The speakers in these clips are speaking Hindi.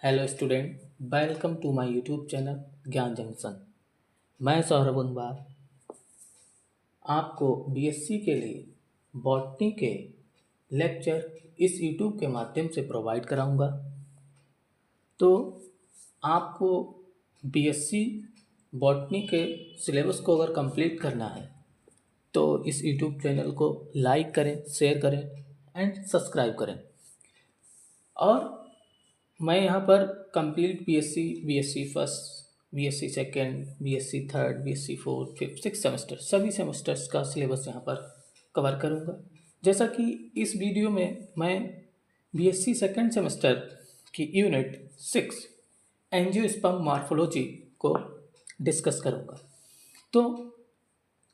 Hello student, welcome to my YouTube channel Gyan Junction. मैं सौरभ उनबार आपको बीएससी के लिए बॉटनी के लेक्चर इस यूट्यूब के माध्यम से प्रोवाइड कराऊंगा। तो आपको बीएससी बॉटनी के सिलेबस को अगर कंप्लीट करना है तो इस यूट्यूब चैनल को लाइक करें, शेयर करें एंड सब्सक्राइब करें। और मैं यहाँ पर complete BSc first, BSc second, BSc third, BSc fourth, fifth, six semester सभी सेमेस्टर्स का सिलेबस यहाँ पर कवर करूँगा। जैसा कि इस वीडियो में मैं बीएससी सेकेंड सेमेस्टर की यूनिट 6 एंजियोस्पर्म मॉर्फोलॉजी को डिस्कस करूँगा। तो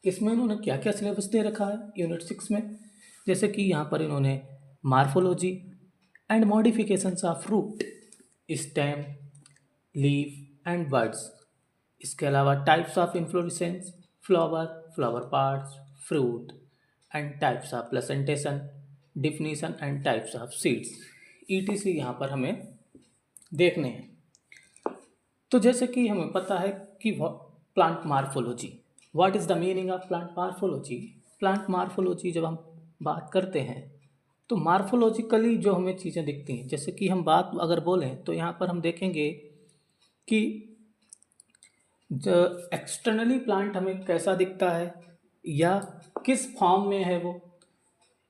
इसमें इन्होंने क्या क्या सिलेबस दे रखा है यूनिट 6 में, जैसे कि यहाँ पर इन्होंने morphology and modifications of root, stem, leaf and birds. इसके अलावा types of inflorescence, flower, flower parts, fruit and types of placentation, definition and types of seeds ETC यहाँ पर हमें देखने हैं। तो जैसे कि हमें पता है कि plant morphology, what is the meaning of plant morphology. Plant morphology जब हम बात करते हैं तो मॉर्फोलॉजिकली जो हमें चीज़ें दिखती हैं, जैसे कि हम बात अगर बोलें तो यहाँ पर हम देखेंगे कि जो एक्सटर्नली प्लांट हमें कैसा दिखता है या किस फॉर्म में है वो,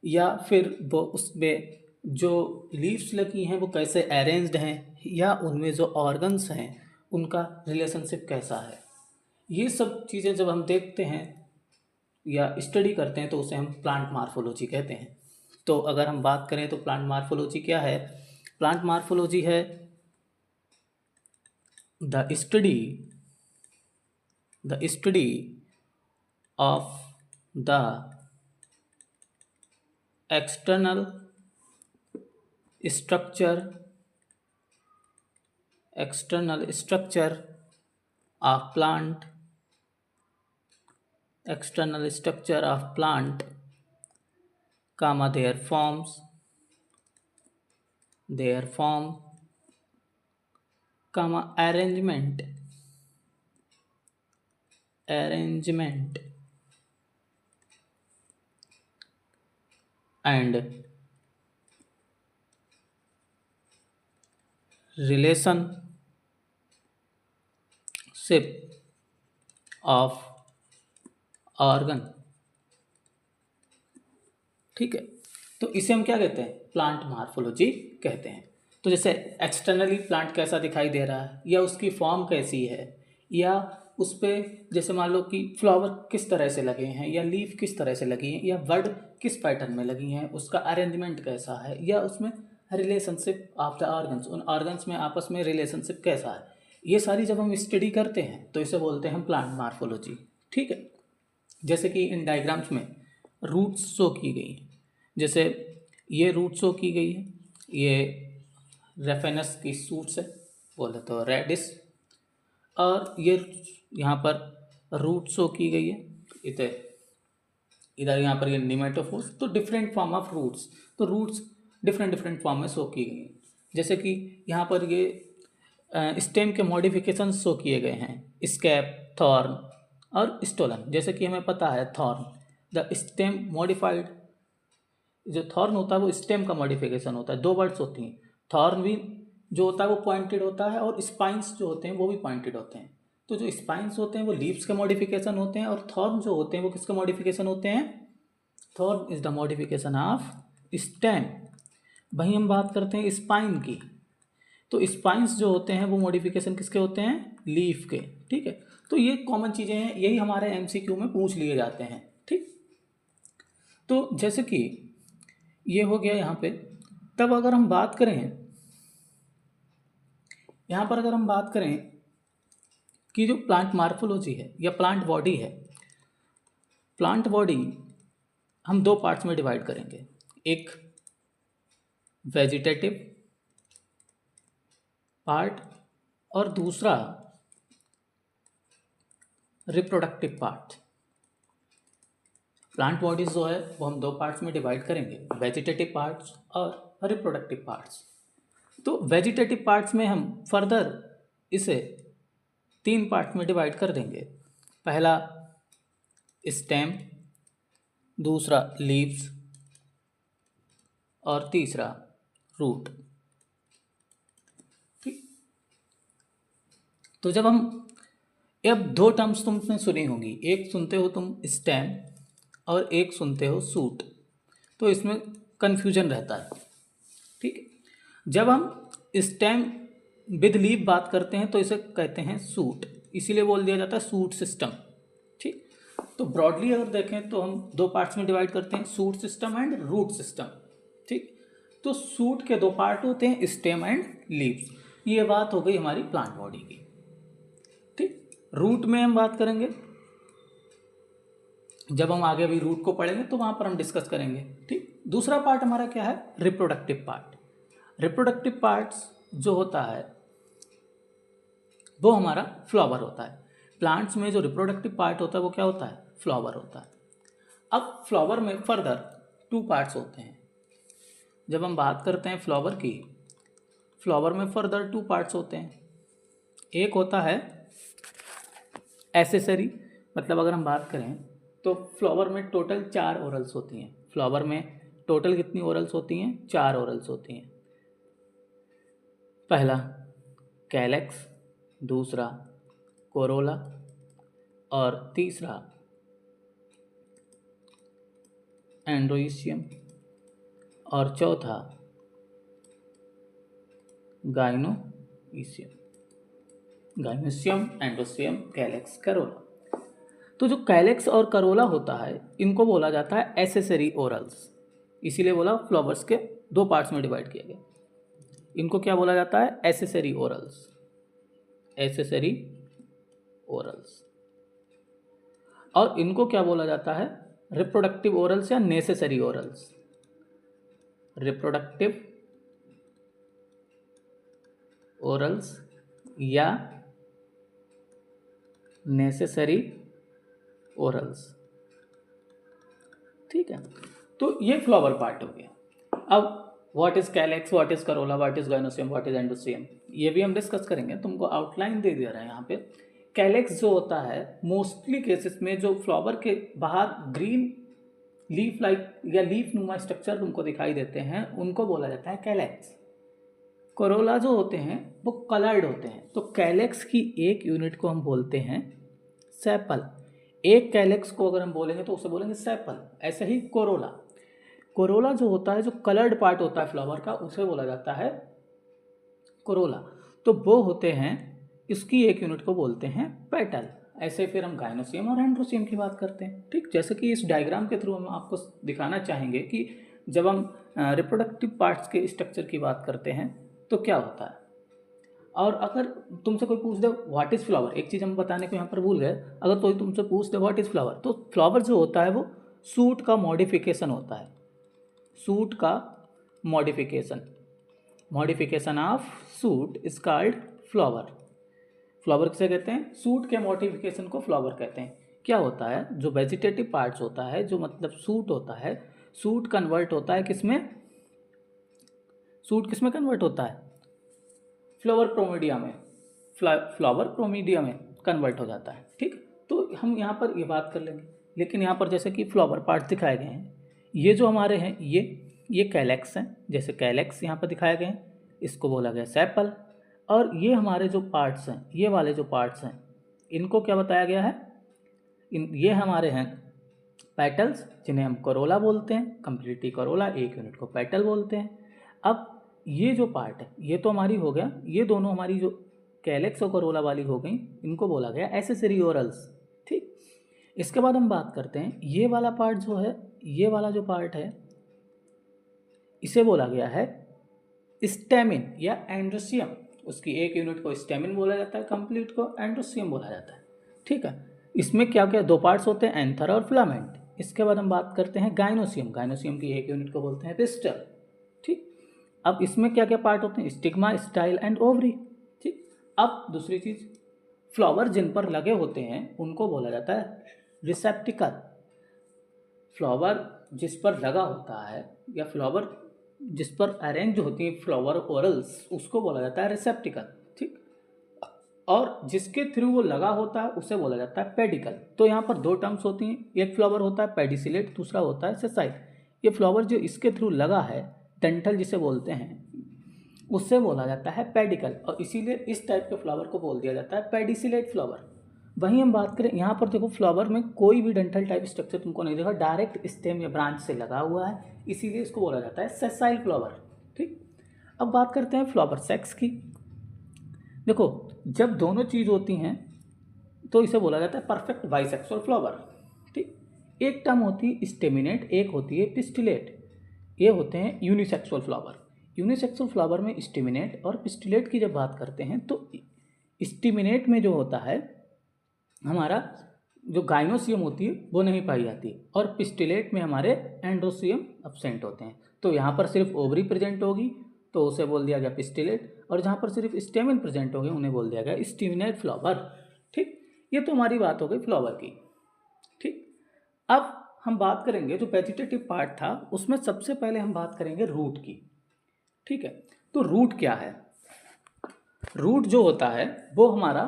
या फिर वो उसमें जो लीव्स लगी हैं वो कैसे अरेंज्ड हैं, या उनमें जो ऑर्गन्स हैं उनका रिलेशनशिप कैसा है। ये सब चीज़ें जब हम देखते हैं या स्टडी करते हैं तो उसे हम प्लांट मॉर्फोलॉजी कहते हैं। तो अगर हम बात करें तो प्लांट मॉर्फोलॉजी क्या है। प्लांट मॉर्फोलॉजी है the study of the external structure of plant, comma their form, comma arrangement and relationship of organ। ठीक है, तो इसे हम क्या कहते हैं, प्लांट मॉर्फोलॉजी कहते हैं। तो जैसे एक्सटर्नली प्लांट कैसा दिखाई दे रहा है, या उसकी फॉर्म कैसी है, या उस पर जैसे मान लो कि फ्लावर किस तरह से लगे हैं, या लीफ किस तरह से लगी हैं, या बर्ड किस पैटर्न में लगी हैं, उसका अरेंजमेंट कैसा है, या उसमें रिलेशनशिप ऑफ द ऑर्गन्स, उन ऑर्गन्स में आपस में रिलेशनशिप कैसा है, ये सारी जब हम स्टडी करते हैं तो इसे बोलते हैं प्लांट मॉर्फोलॉजी। ठीक है, जैसे कि इन डायग्राम्स में रूट्स शो की गई हैं, जैसे ये रूट शो की गई है, ये रेफेनस की सूट्स है, बोले तो रेडिस, और ये यहाँ पर रूट शो की गई है, इधर यहाँ पर ये निमेटोफोर्स। तो डिफरेंट फॉर्म ऑफ रूट्स, तो रूट्स डिफरेंट फॉर्म में शो की गई हैं। जैसे कि यहाँ पर ये स्टेम के मॉडिफिकेशन शो किए गए हैं, स्कैप, थॉर्न और स्टोलन। जैसे कि हमें पता है थॉर्न, द स्टेम मॉडिफाइड, जो थॉर्न होता है वो स्टेम का मॉडिफिकेशन होता है। दो वर्ड्स होती हैं, थॉर्न भी जो होता है वो पॉइंटेड होता है, और स्पाइंस जो होते हैं वो भी पॉइंटेड होते हैं। तो जो स्पाइंस होते हैं वो लीव्स के मॉडिफिकेशन होते हैं, और थॉर्न जो होते हैं वो किसके मॉडिफिकेशन होते हैं, thorn is the modification of stem. वहीं हम बात करते हैं स्पाइन की, तो स्पाइंस जो होते हैं वो मॉडिफिकेशन किसके होते हैं, लीफ के। ठीक है, तो ये कॉमन चीज़ें हैं, यही हमारे एमसीक्यू में पूछ लिए जाते हैं। ठीक, तो जैसे कि ये हो गया यहाँ पे। तब अगर हम बात करें यहाँ पर, अगर हम बात करें कि जो प्लांट मॉर्फोलॉजी है या प्लांट बॉडी है, प्लांट बॉडी हम दो पार्ट्स में डिवाइड करेंगे, एक वेजिटेटिव पार्ट और दूसरा रिप्रोडक्टिव पार्ट। प्लांट बॉडीज जो है वो हम दो पार्ट्स में डिवाइड करेंगे, वेजिटेटिव पार्ट्स और रिप्रोडक्टिव पार्ट्स। तो वेजिटेटिव पार्ट्स में हम फर्दर इसे 3 पार्ट में डिवाइड कर देंगे। पहला स्टेम, दूसरा लीव्स और तीसरा रूट। ठीक, तो जब हम अब 2 टर्म्स तुमने सुनी होंगी, एक सुनते हो तुम स्टेम और एक सुनते हो सूट, तो इसमें कन्फ्यूजन रहता है। ठीक है, जब हम स्टेम विद लीव बात करते हैं तो इसे कहते हैं सूट, इसीलिए बोल दिया जाता है सूट सिस्टम। ठीक, तो ब्रॉडली अगर देखें तो हम 2 पार्ट्स में डिवाइड करते हैं, shoot system and root system. ठीक, तो सूट के 2 पार्ट होते हैं, स्टेम एंड लीव्स। ये बात हो गई हमारी प्लांट बॉडी की। ठीक, रूट में हम बात करेंगे, जब हम आगे अभी रूट को पढ़ेंगे तो वहां पर हम डिस्कस करेंगे। ठीक, दूसरा पार्ट हमारा क्या है, रिप्रोडक्टिव पार्ट। रिप्रोडक्टिव पार्ट्स जो होता है वो हमारा फ्लावर होता है। प्लांट्स में जो रिप्रोडक्टिव पार्ट होता है वो क्या होता है, फ्लावर होता है। अब फ्लावर में फर्दर 2 पार्ट्स होते हैं। जब हम बात करते हैं फ्लावर की, फ्लावर में फर्दर 2 पार्ट्स होते हैं। एक होता है एसेसरी, मतलब अगर हम बात करें तो फ्लावर में टोटल 4 ओरल्स होती हैं। फ्लावर में टोटल कितनी ओरल्स होती हैं, 4 ओरल्स होती हैं। पहला कैलेक्स, दूसरा कोरोला और तीसरा एंड्रोइशियम और चौथा गाइनोइशियम। गाइनोइशियम, एंड्रोइशियम, कैलेक्स, करोला। तो जो कैलेक्स और करोला होता है इनको बोला जाता है एसेसरी ओरल्स, इसीलिए बोला फ्लावर्स के 2 पार्ट्स में डिवाइड किया गया। इनको क्या बोला जाता है, एसेसरी ओरल्स, एसेसरी ओरल्स। और इनको क्या बोला जाता है, रिप्रोडक्टिव ओरल्स या नेसेसरी ओरल्स। रिप्रोडक्टिव ओरल्स या नेसेसरी ओरल्स। ठीक है, तो ये फ्लावर पार्ट हो गया। अब what is calyx, what is Corolla, what is gynoecium, what is एंडोसियम, ये भी हम डिस्कस करेंगे। तुमको आउटलाइन दे दिया रहा है यहाँ पे। कैलेक्स जो होता है मोस्टली केसेस में जो फ्लावर के बाहर ग्रीन लीफ लाइक या लीफ नुमा स्ट्रक्चर तुमको दिखाई देते हैं उनको बोला जाता है कैलेक्स। कोरोला जो होते हैं वो कलर्ड होते हैं, तो कैलेक्स की एक यूनिट को हम बोलते हैं सेपल। एक कैलेक्स को अगर हम बोलेंगे तो उसे बोलेंगे सेपल। ऐसे ही कोरोला, कोरोला जो होता है जो कलर्ड पार्ट होता है फ्लावर का उसे बोला जाता है कोरोला। तो वो होते हैं, इसकी एक यूनिट को बोलते हैं पेटल। ऐसे फिर हम गाइनोसियम और एंड्रोसियम की बात करते हैं। ठीक, जैसे कि इस डायग्राम के थ्रू हम आपको दिखाना चाहेंगे कि जब हम रिप्रोडक्टिव पार्ट्स के स्ट्रक्चर की बात करते हैं तो क्या होता है। और अगर तुमसे कोई पूछ दे व्हाट इज़ फ्लावर, एक चीज़ हम बताने को यहाँ पर भूल गए, अगर कोई तुमसे पूछ दे व्हाट इज़ फ्लावर, तो फ्लावर जो होता है वो सूट का मॉडिफिकेशन होता है। सूट का modification, modification of suit is called flower. Flower किसे कहते हैं, सूट के मॉडिफिकेशन को फ्लावर कहते हैं। क्या होता है, जो वेजिटेटिव पार्ट्स होता है, जो मतलब सूट होता है, सूट कन्वर्ट होता है किसमें, सूट किसमें कन्वर्ट होता है, फ्लावर प्रोमीडिया में, फ्लावर प्रोमीडिया में कन्वर्ट हो जाता है। ठीक, तो हम यहाँ पर ये बात कर लेंगे। लेकिन यहाँ पर जैसे कि फ्लावर पार्ट्स दिखाए गए हैं, ये जो हमारे हैं ये कैलेक्स हैं, जैसे कैलेक्स यहाँ पर दिखाए गए हैं, इसको बोला गया सेपल। और ये हमारे जो पार्ट्स हैं, ये वाले जो पार्ट्स हैं, इनको क्या बताया गया है, ये हमारे हैं पेटल्स, जिन्हें हम कोरोला बोलते हैं, कंप्लीटली कोरोला, एक यूनिट को पेटल बोलते हैं। अब ये जो पार्ट है ये तो हमारी हो गया, ये दोनों हमारी जो कैलेक्स और कोरोला वाली हो गई, इनको बोला गया एसेसरी ओरल्स। ठीक, इसके बाद हम बात करते हैं ये वाला पार्ट जो है, ये वाला जो पार्ट है इसे बोला गया है स्टेमिन या एंड्रोसियम। उसकी एक यूनिट को स्टेमिन बोला जाता है, कंप्लीट को एंड्रोसियम बोला जाता है। ठीक है, इसमें क्या क्या 2 पार्ट्स होते हैं, एंथर और फिलामेंट। इसके बाद हम बात करते हैं गाइनोसियम, गाइनोसियम की एक यूनिट को बोलते हैं पिस्टल। ठीक, अब इसमें क्या क्या पार्ट होते हैं, स्टिग्मा, स्टाइल एंड ओवरी। ठीक, अब दूसरी चीज, फ्लावर जिन पर लगे होते हैं उनको बोला जाता है रिसेप्टिकल। फ्लावर जिस पर लगा होता है या फ्लावर जिस पर अरेंज होती है फ्लावर ओरल्स उसको बोला जाता है रिसेप्टिकल, ठीक। और जिसके थ्रू वो लगा होता है उसे बोला जाता है पेडिकल। तो यहाँ पर दो टर्म्स होती हैं, एक फ्लावर होता है पेडिसिलेट, दूसरा होता है सेसाइल। ये फ्लावर जो इसके थ्रू लगा है, डंठल जिसे बोलते हैं, उससे बोला जाता है पेडिकल, और इसीलिए इस टाइप के फ्लावर को बोल दिया जाता है पेडिसिलेट फ्लावर। वहीं हम बात करें यहाँ पर, देखो फ्लावर में कोई भी डंठल टाइप स्ट्रक्चर तुमको नहीं देखा, डायरेक्ट स्टेम या ब्रांच से लगा हुआ है, इसीलिए इसको बोला जाता है सेसाइल फ्लावर, ठीक। अब बात करते हैं फ्लावर सेक्स की। देखो जब दोनों चीज़ होती हैं तो इसे बोला जाता है परफेक्ट बाइसेक्सुअल फ्लावर, ठीक। एक टर्म होती है स्टेमिनेट, एक होती है पिस्टिलेट। ये होते हैं यूनिसेक्सुअल फ्लावर। यूनिसेक्सुअल फ्लावर में स्टेमिनेट और पिस्टिलेट की जब बात करते हैं तो स्टेमिनेट में जो होता है हमारा जो गाइनोसियम होती है वो नहीं पाई जाती, और पिस्टिलेट में हमारे एंड्रोसियम एब्सेंट होते हैं। तो यहाँ पर सिर्फ ओवरी प्रेजेंट होगी तो उसे बोल दिया गया पिस्टिलेट, और जहाँ पर सिर्फ स्टेमिन प्रेजेंट होगी उन्हें बोल दिया गया स्टेमिनेट फ्लावर, ठीक। ये तो हमारी बात हो गई फ्लावर की, ठीक। अब हम बात करेंगे जो वेजिटेटिव पार्ट था उसमें सबसे पहले हम बात करेंगे रूट की, ठीक है। तो रूट क्या है? रूट जो होता है वो हमारा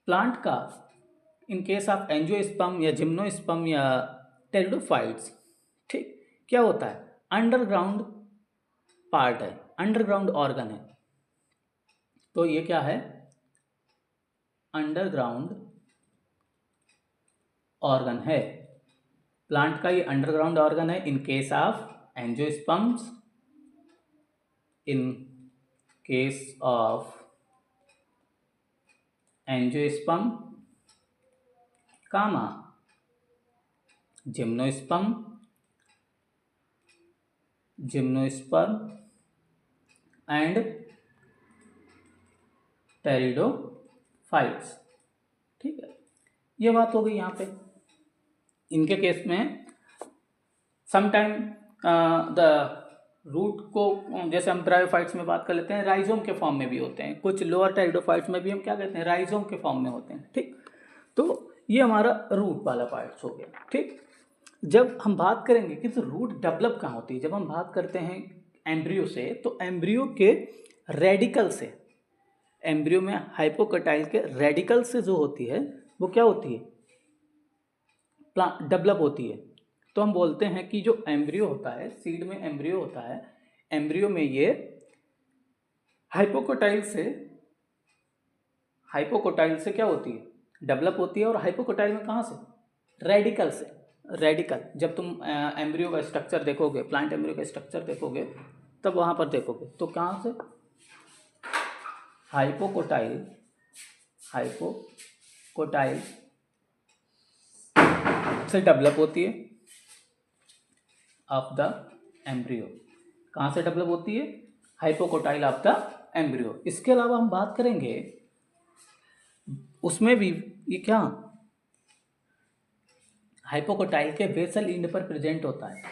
प्लांट का, इन केस ऑफ एंजियोस्पर्म या जिम्नोस्पर्म या टेरिडोफाइट्स, ठीक, क्या होता है? अंडरग्राउंड पार्ट है, अंडरग्राउंड ऑर्गन है। तो ये क्या है? अंडरग्राउंड ऑर्गन है, प्लांट का ये अंडरग्राउंड ऑर्गन है। In case of angiosperms, in case of angiosperm comma gymnosperm, gymnosperm and pteridophytes, ठीक है। ये बात हो गई यहाँ पे। इनके केस में समटाइम द रूट को, जैसे हम ब्रायोफाइट्स में बात कर लेते हैं, राइजोम के फॉर्म में भी होते हैं, कुछ लोअर टेरिडोफाइट्स में भी हम क्या कहते हैं, राइजोम के फॉर्म में होते हैं, ठीक। तो ये हमारा रूट वाला पार्ट्स हो गया, ठीक। जब हम बात करेंगे कि तो रूट डेवलप कहाँ होती है, जब हम बात करते हैं एम्ब्रियो से, तो एम्ब्रियो के रेडिकल से, एम्ब्रियो में हाइपोकटाइल के रेडिकल से जो होती है वो क्या होती है, डेवलप होती है। तो हम बोलते हैं कि जो एम्ब्रियो होता है, सीड में एम्ब्रियो होता है, एम्ब्रियो में ये हाइपोकोटाइल से क्या होती है, डेवलप होती है। और हाइपोकोटाइल में कहाँ से? रेडिकल से। रेडिकल, जब तुम एम्ब्रियो का स्ट्रक्चर देखोगे, प्लांट एम्ब्रियो का स्ट्रक्चर देखोगे, तब वहाँ पर देखोगे तो कहाँ से? हाइपोकोटाइल से डेवलप होती है ऑफ द एम्ब्रियो। कहाँ से डेवलप होती है? Hypocotyl of the embryo. इसके अलावा हम बात करेंगे उसमें भी, ये क्या हाइपोकोटाइल के वेसल इंड पर प्रेजेंट होता है,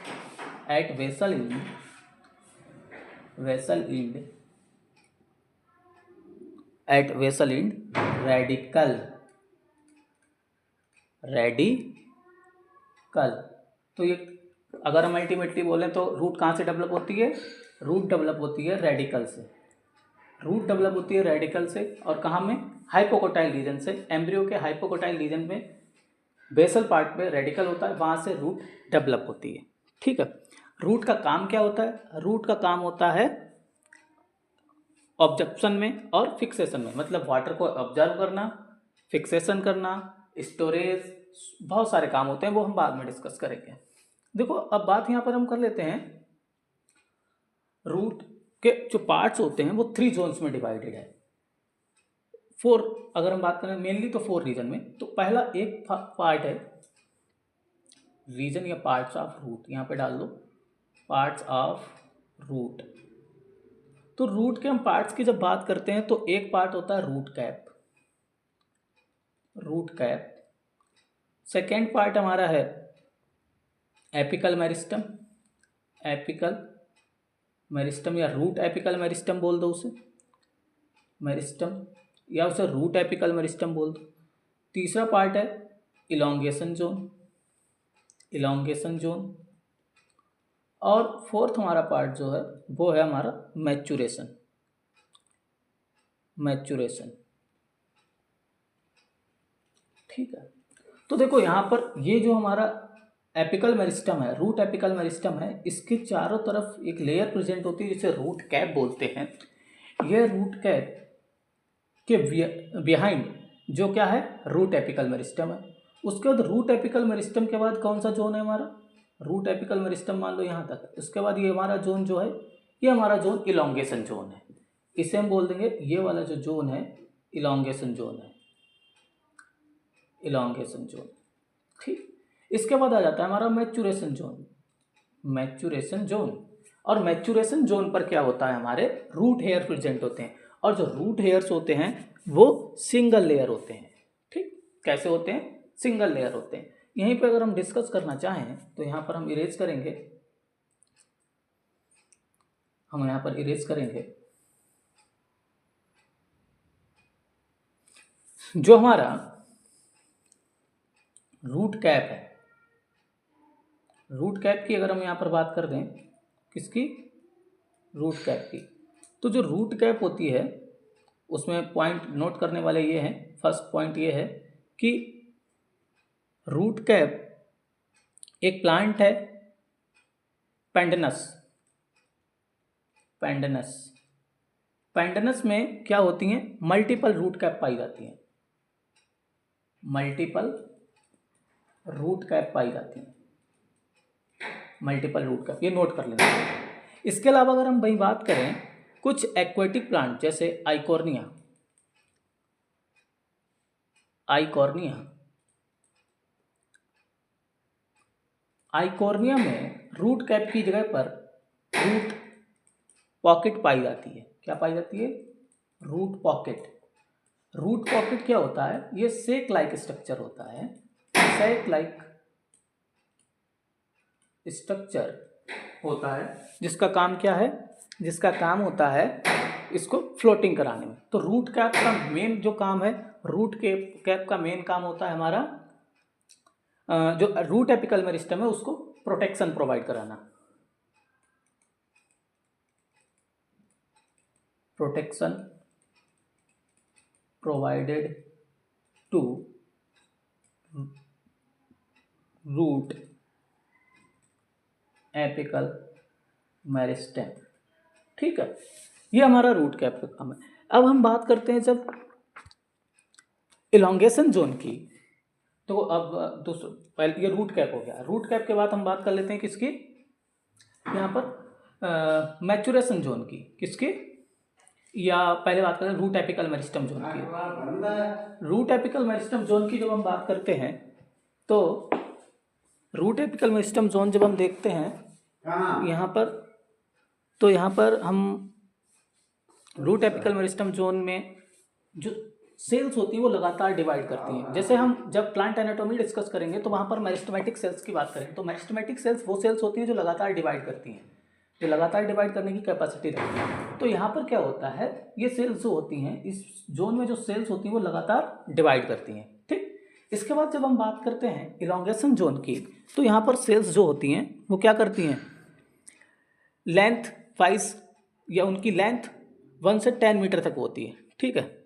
एट वेसल इंड रेडिकल। तो ये अगर हम अल्टीमेटली बोलें तो रूट कहाँ से डेवलप होती है? रूट डेवलप होती है रेडिकल से। रूट डेवलप होती है रेडिकल से, और कहाँ में? हाइपोकोटाइल रीजन से। एम्ब्रियो के हाइपोकोटाइल रीजन में बेसल पार्ट में रेडिकल होता है, वहाँ से रूट डेवलप होती है, ठीक है। रूट का काम क्या होता है? रूट का काम होता है ऑब्जर्प्शन में और फिक्सेशन में, मतलब वाटर को ऑब्जर्व करना, फिक्सेशन करना, स्टोरेज, बहुत सारे काम होते हैं, वो हम बाद में डिस्कस करेंगे। देखो अब बात यहाँ पर हम कर लेते हैं, रूट के जो पार्ट्स होते हैं वो 3 जोन्स में डिवाइडेड है। 4, अगर हम बात करें मेनली तो 4 रीजन में। तो पहला एक पार्ट है रीजन या पार्ट्स ऑफ रूट, यहाँ पे डाल दो पार्ट्स ऑफ रूट। तो रूट के हम पार्ट्स की जब बात करते हैं तो एक पार्ट होता है रूट कैप। सेकेंड पार्ट हमारा है एपिकल मेरिस्टम या रूट एपिकल मेरिस्टम बोल दो उसे, मेरिस्टम, या उसे रूट एपिकल मेरिस्टम बोल दो। तीसरा पार्ट है इलॉन्गेशन जोन। और फोर्थ हमारा पार्ट जो है वो है हमारा मैच्योरेशन। ठीक है, तो देखो यहाँ पर ये जो हमारा एपिकल मेरिस्टम है, रूट एपिकल मेरिस्टम है, इसके चारों तरफ एक लेयर प्रेजेंट होती है जिसे रूट कैप बोलते हैं। यह रूट कैप के बिहाइंड जो क्या है, रूट एपिकल मेरिस्टम है। उसके बाद रूट एपिकल मेरिस्टम के बाद कौन सा जोन है हमारा, रूट एपिकल मेरिस्टम मान लो यहाँ तक है। उसके बाद ये हमारा जोन जो है, ये हमारा जोन इलोंगेशन जोन है। इसे हम बोल देंगे, ये वाला जो जोन है इलोंगेशन जोन है, इलोंगेशन जोन। ठीक, इसके बाद आ जाता है हमारा मैच्योरेशन जोन। और मैच्योरेशन जोन पर क्या होता है, हमारे रूट हेयर प्रेजेंट होते हैं। और जो रूट हेयर्स होते हैं वो सिंगल लेयर होते हैं। ठीक, कैसे होते हैं, सिंगल लेयर होते हैं। यहीं पर अगर हम डिस्कस करना चाहें तो यहाँ पर हम इरेज करेंगे, जो हमारा रूट कैप है, रूट कैप की अगर हम यहाँ पर बात कर दें, किसकी, रूट कैप की, तो जो रूट कैप होती है उसमें पॉइंट नोट करने वाले ये हैं। फर्स्ट पॉइंट ये है कि रूट कैप एक प्लांट है पेंडनस में क्या होती हैं, मल्टीपल रूट कैप पाई जाती हैं, मल्टीपल रूट कैप, ये नोट कर लेना। इसके अलावा अगर हम वही बात करें कुछ एक्वेटिक प्लांट जैसे आइकोर्निया में रूट कैप की जगह पर रूट पॉकेट पाई जाती है। क्या पाई जाती है, रूट पॉकेट। रूट पॉकेट क्या होता है, ये सेक लाइक स्ट्रक्चर होता है, जिसका काम क्या है, जिसका काम होता है इसको फ्लोटिंग कराने में। तो रूट कैप का मेन जो काम है, रूट कैप का मेन काम होता है हमारा जो रूट एपिकल मेरिस्टम है उसको प्रोटेक्शन प्रोवाइड कराना, protection provided to root apical meristem. ठीक है, ये हमारा रूट कैप का काम है। अब हम बात करते हैं जब इलोंगेशन जोन की, तो अब दूसरा, पहले ये रूट कैप हो गया। रूट कैप के बाद हम बात कर लेते हैं किसकी, यहाँ पर मैच्योरेशन जोन की, किसकी, या पहले बात करें रूट एपिकल मेरिस्टम जोन की। रूट एपिकल मेरिस्टम जोन की जब हम बात करते हैं तो रूट एपिकल मेरिस्टम जोन जब हम देखते हैं यहाँ पर, तो यहाँ पर हम रूट एपिकल मेरिस्टम जोन में जो सेल्स होती है वो लगातार डिवाइड करती हैं। जैसे हम जब प्लांट एनाटॉमी डिस्कस करेंगे तो वहाँ पर मेरिस्टेमेटिक सेल्स की बात करें तो मेरिस्टेमेटिक सेल्स वो सेल्स होती हैं जो लगातार डिवाइड करती हैं, जो लगातार डिवाइड करने की कैपेसिटी रखती है। तो यहाँ पर क्या होता है, ये सेल्स जो होती हैं इस जोन में, जो सेल्स होती हैं वो लगातार डिवाइड करती हैं। ठीक, इसके बाद जब हम बात करते हैं इलोंगेशन जोन की, तो यहाँ पर सेल्स जो होती हैं वो क्या करती हैं, लेंथ वाइज या उनकी लेंथ 1 से 10 मीटर तक होती है। ठीक है,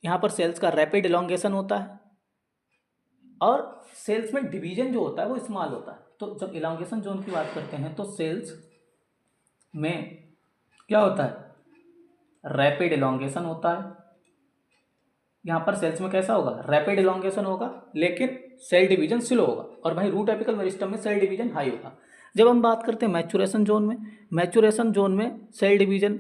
यहाँ पर सेल्स का रैपिड इलोंगेशन होता है और सेल्स में डिवीजन जो होता है वो स्मॉल होता है। तो जब इलोंगेशन जोन की बात करते हैं तो सेल्स में क्या होता है, रैपिड इलोंगेशन होता है। यहाँ पर सेल्स में कैसा होगा, रैपिड इलोंगेशन होगा, लेकिन सेल डिवीजन स्लो होगा। और वहीं रूट एपिकल मेरिस्टम में सेल डिवीजन हाई होगा। जब हम बात करते हैं मैच्योरेशन जोन में सेल डिवीजन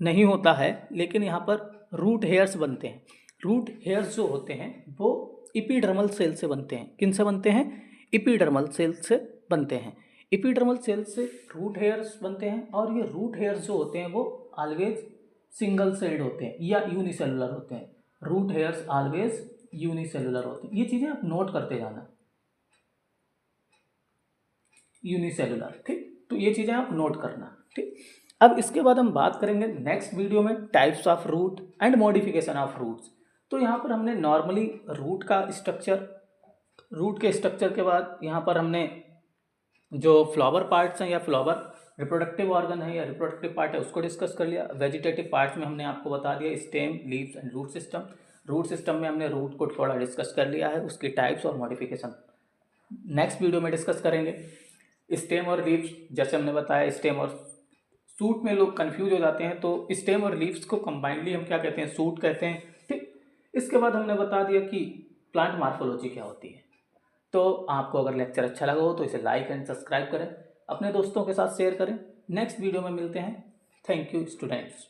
नहीं होता है, लेकिन यहाँ पर रूट हेयर्स बनते हैं। रूट हेयर्स जो होते हैं वो एपिडर्मल सेल से बनते हैं। किन से बनते हैं, एपिडर्मल सेल से बनते हैं। एपिडर्मल सेल से रूट हेयर्स बनते हैं और ये रूट हेयर्स जो होते हैं वो ऑलवेज सिंगल सेल्ड होते हैं या यूनिसेलुलर होते हैं। रूट हेयर्स ऑलवेज यूनिसेलुलर होते हैं। ये चीज़ें आप नोट करते जाना, यूनिसेलुलर। ठीक, तो ये चीज़ें आप नोट करना। ठीक, अब इसके बाद हम बात करेंगे नेक्स्ट वीडियो में types of root and modification of roots. तो यहाँ पर हमने नॉर्मली रूट का स्ट्रक्चर, रूट के स्ट्रक्चर के बाद यहाँ पर हमने जो फ्लावर पार्ट्स हैं या फ्लावर रिप्रोडक्टिव ऑर्गन है या रिप्रोडक्टिव पार्ट है उसको डिस्कस कर लिया। वेजिटेटिव पार्ट्स में हमने आपको बता दिया stem, leaves and root system. Root system में हमने रूट को थोड़ा डिस्कस कर लिया है, उसकी टाइप्स और मॉडिफिकेशन नेक्स्ट वीडियो में डिस्कस करेंगे। स्टेम और लीव्स जैसे हमने बताया, स्टेम और सूट में लोग कंफ्यूज हो जाते हैं, तो स्टेम और लीव्स को कंबाइंडली हम क्या कहते हैं, सूट कहते हैं। ठीक, इसके बाद हमने बता दिया कि प्लांट मार्फोलॉजी क्या होती है। तो आपको अगर लेक्चर अच्छा लगा हो तो इसे लाइक एंड सब्सक्राइब करें, अपने दोस्तों के साथ शेयर करें। नेक्स्ट वीडियो में मिलते हैं। Thank you students.